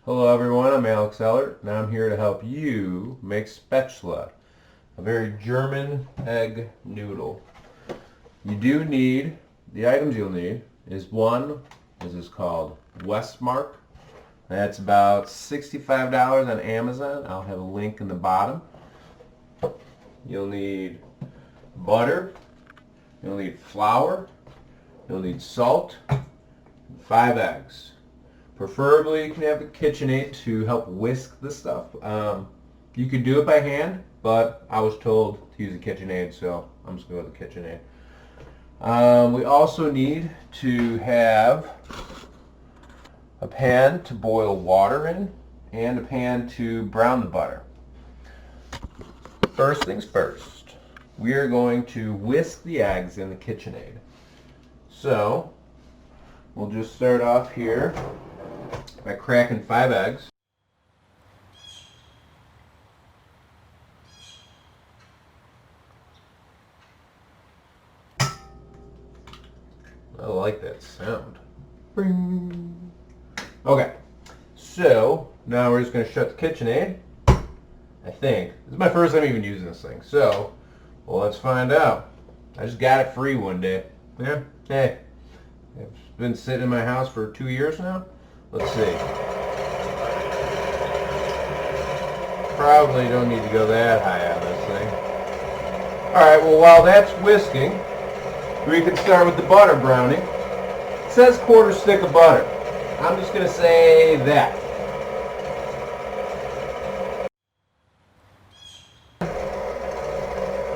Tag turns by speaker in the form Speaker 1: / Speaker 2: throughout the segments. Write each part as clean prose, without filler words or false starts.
Speaker 1: Hello everyone, I'm Alex Ellert, and I'm here to help you make Spaetzle, a very German egg noodle. You do need, the items you'll need is one, this is called Westmark. That's about $65 on Amazon. I'll have a link in the bottom. You'll need butter, you'll need flour, you'll need salt, and 5 eggs. Preferably, you can have the KitchenAid to help whisk the stuff. You could do it by hand, but I was told to use a KitchenAid, so I'm just going to go with the KitchenAid. We also need to have a pan to boil water in and a pan to brown the butter. First things first, we are going to whisk the eggs in the KitchenAid. So, we'll just start off here by cracking 5 eggs. I like that sound. Bing. Okay, so now we're just going to shut the KitchenAid. I think. This is my first time even using this thing. So, well, let's find out. I just got it free one day. Yeah, hey. It's been sitting in my house for 2 years now. Let's see. Probably don't need to go that high on this thing. Alright, well while that's whisking, we can start with the butter browning. It says quarter stick of butter. I'm just going to say that.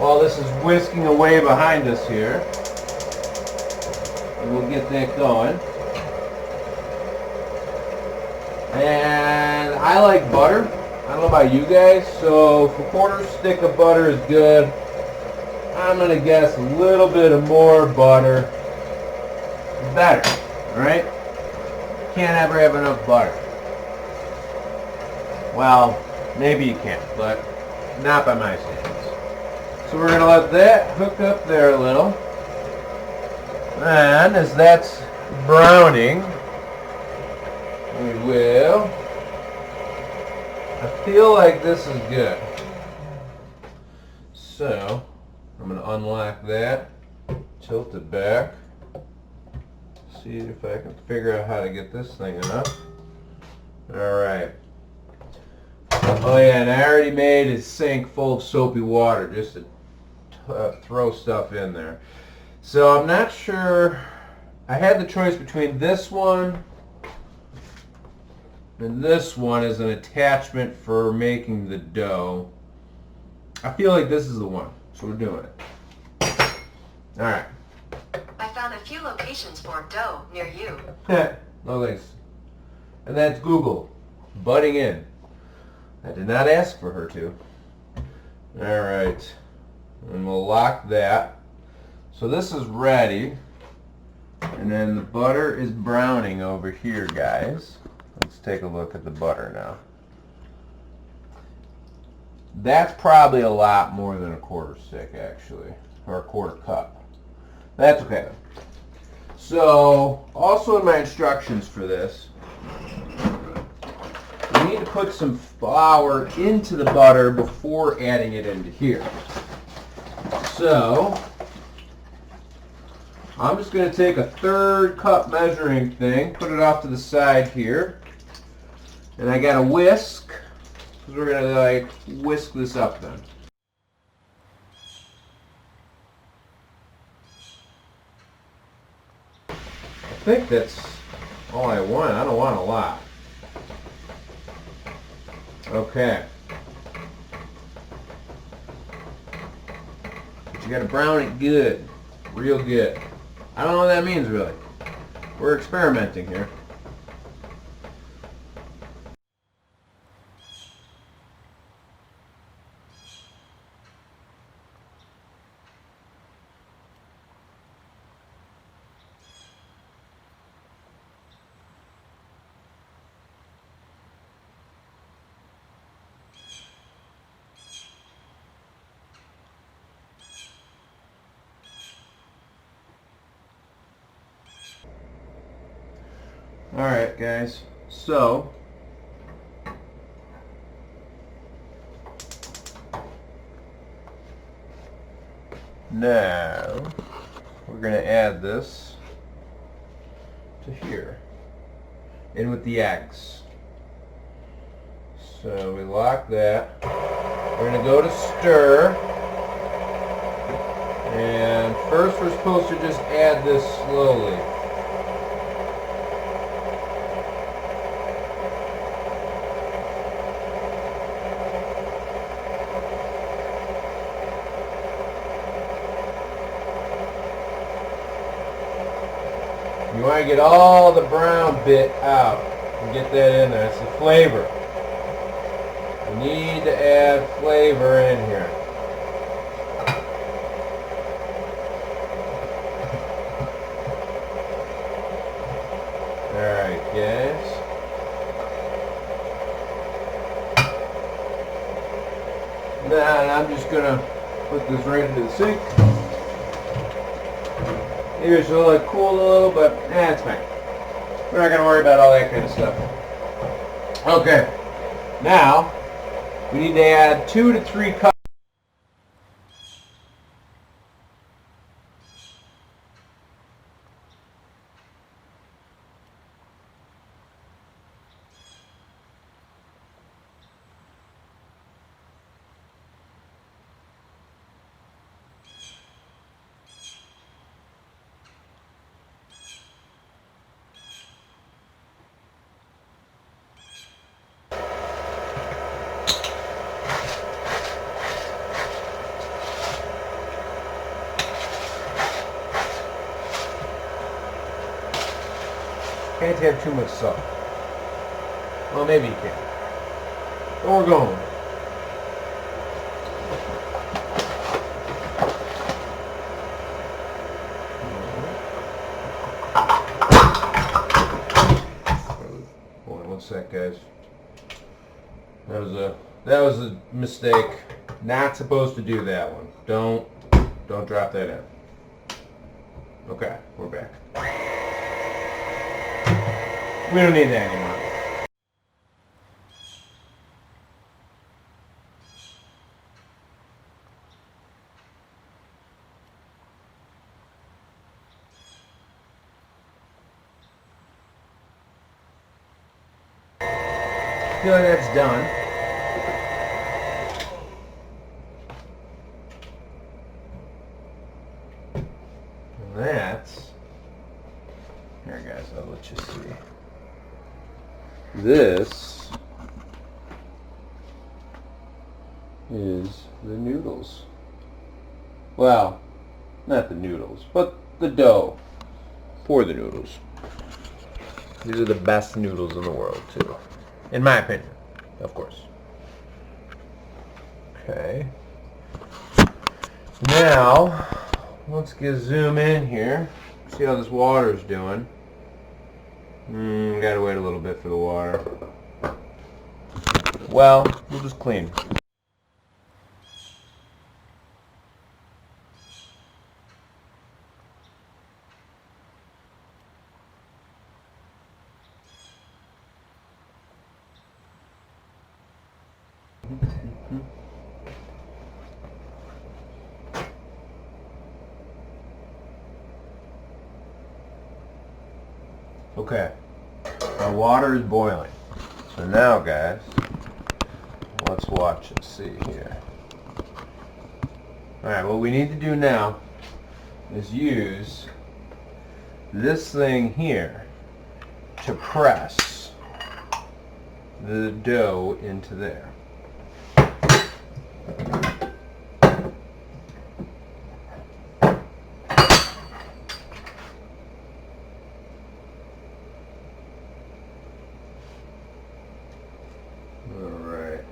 Speaker 1: While this is whisking away behind us here, we'll get that going. And I like butter. I don't know about you guys, so if a quarter stick of butter is good, I'm going to guess a little bit of more butter is better, alright? Can't ever have enough butter. Well, maybe you can, but not by my standards. So we're going to let that hook up there a little. And as that's browning, we will. I feel like this is good. So, I'm going to unlock that, tilt it back, see if I can figure out how to get this thing up. Alright. Oh yeah, and I already made a sink full of soapy water just to throw stuff in there. So I'm not sure. I had the choice between this one and this one as an attachment for making the dough. I feel like this is the one, so we're doing it. Alright.
Speaker 2: I found a few locations for dough near you.
Speaker 1: No thanks. And that's Google butting in. I did not ask for her to. Alright. And we'll lock that. So this is ready. And then the butter is browning over here, guys. Let's take a look at the butter now. That's probably a lot more than a quarter stick, actually, or a quarter cup. That's okay though. So, also in my instructions for this, you need to put some flour into the butter before adding it into here. So, I'm just going to take a 1/3 cup measuring thing, put it off to the side here, and I got a whisk, because we're going to like whisk this up then. I think that's all I want. I don't want a lot. Okay. But you got to brown it good, real good. I don't know what that means really. We're experimenting here. Alright guys, so Now, we're going to add this to here, in with the eggs. So we lock that. We're going to go to stir. And first we're supposed to just add this slowly. You want to get all the brown bit out and get that in there. It's the flavor. You need to add flavor in here. Alright, guys. Now I'm just going to put this right into the sink. Maybe it's a little cool a little, but it's fine. We're not going to worry about all that kind of stuff. Okay. Now, we need to add 2 to 3 cups. Can't have too much salt. Well, maybe you can. But we're going. Hold on one sec, guys. That was a mistake. Not supposed to do that one. Don't drop that in. Okay, we're back. We don't need that anymore. I feel like that's done. And that's... Here guys, I'll let you see. This is the noodles. Well, not the noodles, but the dough for the noodles. These are the best noodles in the world, too. In my opinion, of course. Okay. Now, let's zoom in here. See how this water's doing. Gotta wait a little bit for the water. Well, we'll just clean. Okay, our water is boiling. So now, guys, let's watch and see here. Alright, what we need to do now is use this thing here to press the dough into there. Alright.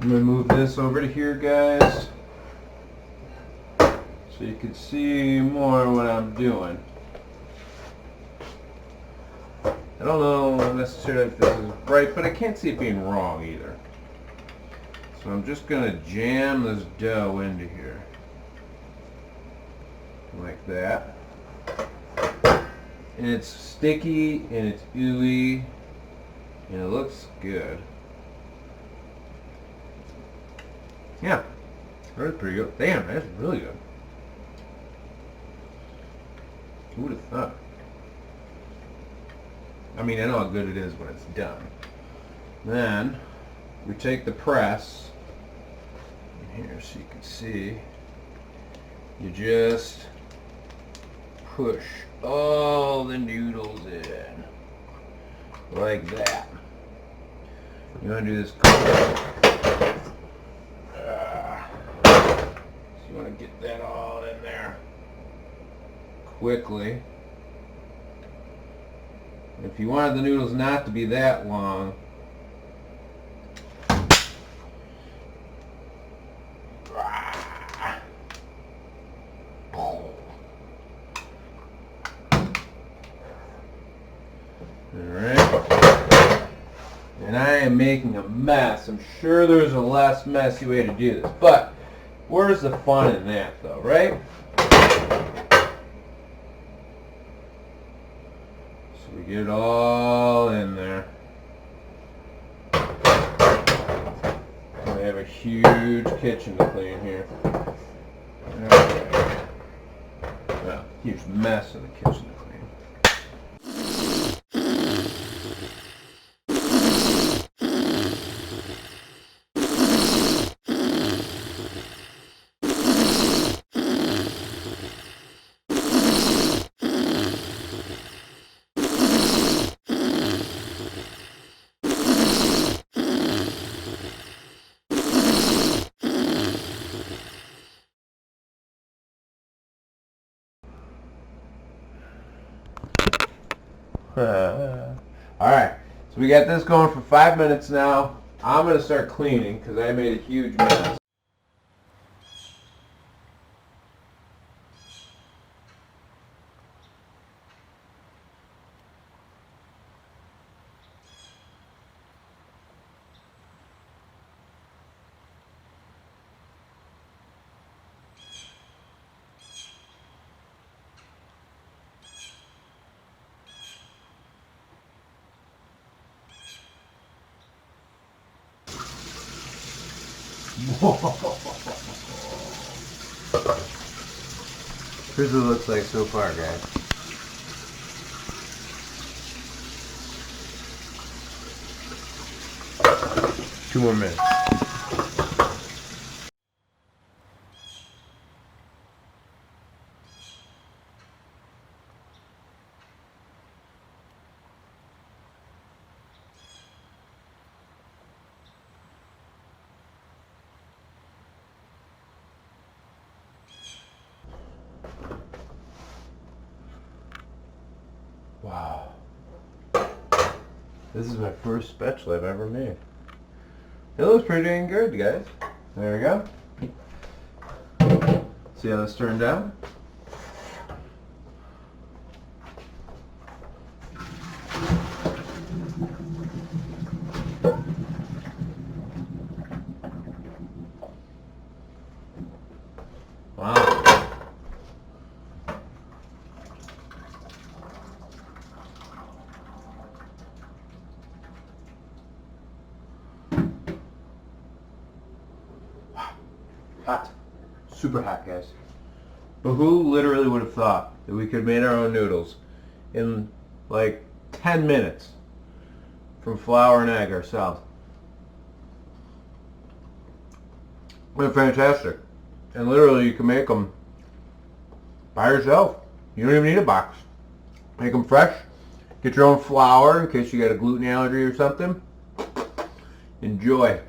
Speaker 1: I'm going to move this over to here, guys, so you can see more what I'm doing. I don't know necessarily if this is right, but I can't see it being wrong either. So I'm just going to jam this dough into here. Like that. And it's sticky and it's ooey and it looks good. Yeah, that was pretty good. Damn, that's really good. Who would have thought? I mean, I know how good it is when it's done. Then we take the press here so you can see. You just push all the noodles in like that. You want to do this quick. So you want to get that all in there quickly. If you wanted the noodles not to be that long, and I am making a mess. I'm sure there's a less messy way to do this, but where's the fun in that though, right? So we get it all in there. We have a huge kitchen to clean here. Okay. Well, huge mess in the kitchen to clean. Alright, so we got this going for 5 minutes now. I'm going to start cleaning because I made a huge mess. Here's what it looks like so far, guys. Two more minutes. Wow. This is my first Speatzle I've ever made. It looks pretty dang good, guys. There we go. See how this turned out? Wow. Hot. Super hot, guys. But who literally would have thought that we could have made our own noodles in like 10 minutes from flour and egg ourselves? They're fantastic. And literally you can make them by yourself. You don't even need a box. Make them fresh. Get your own flour in case you got a gluten allergy or something. Enjoy.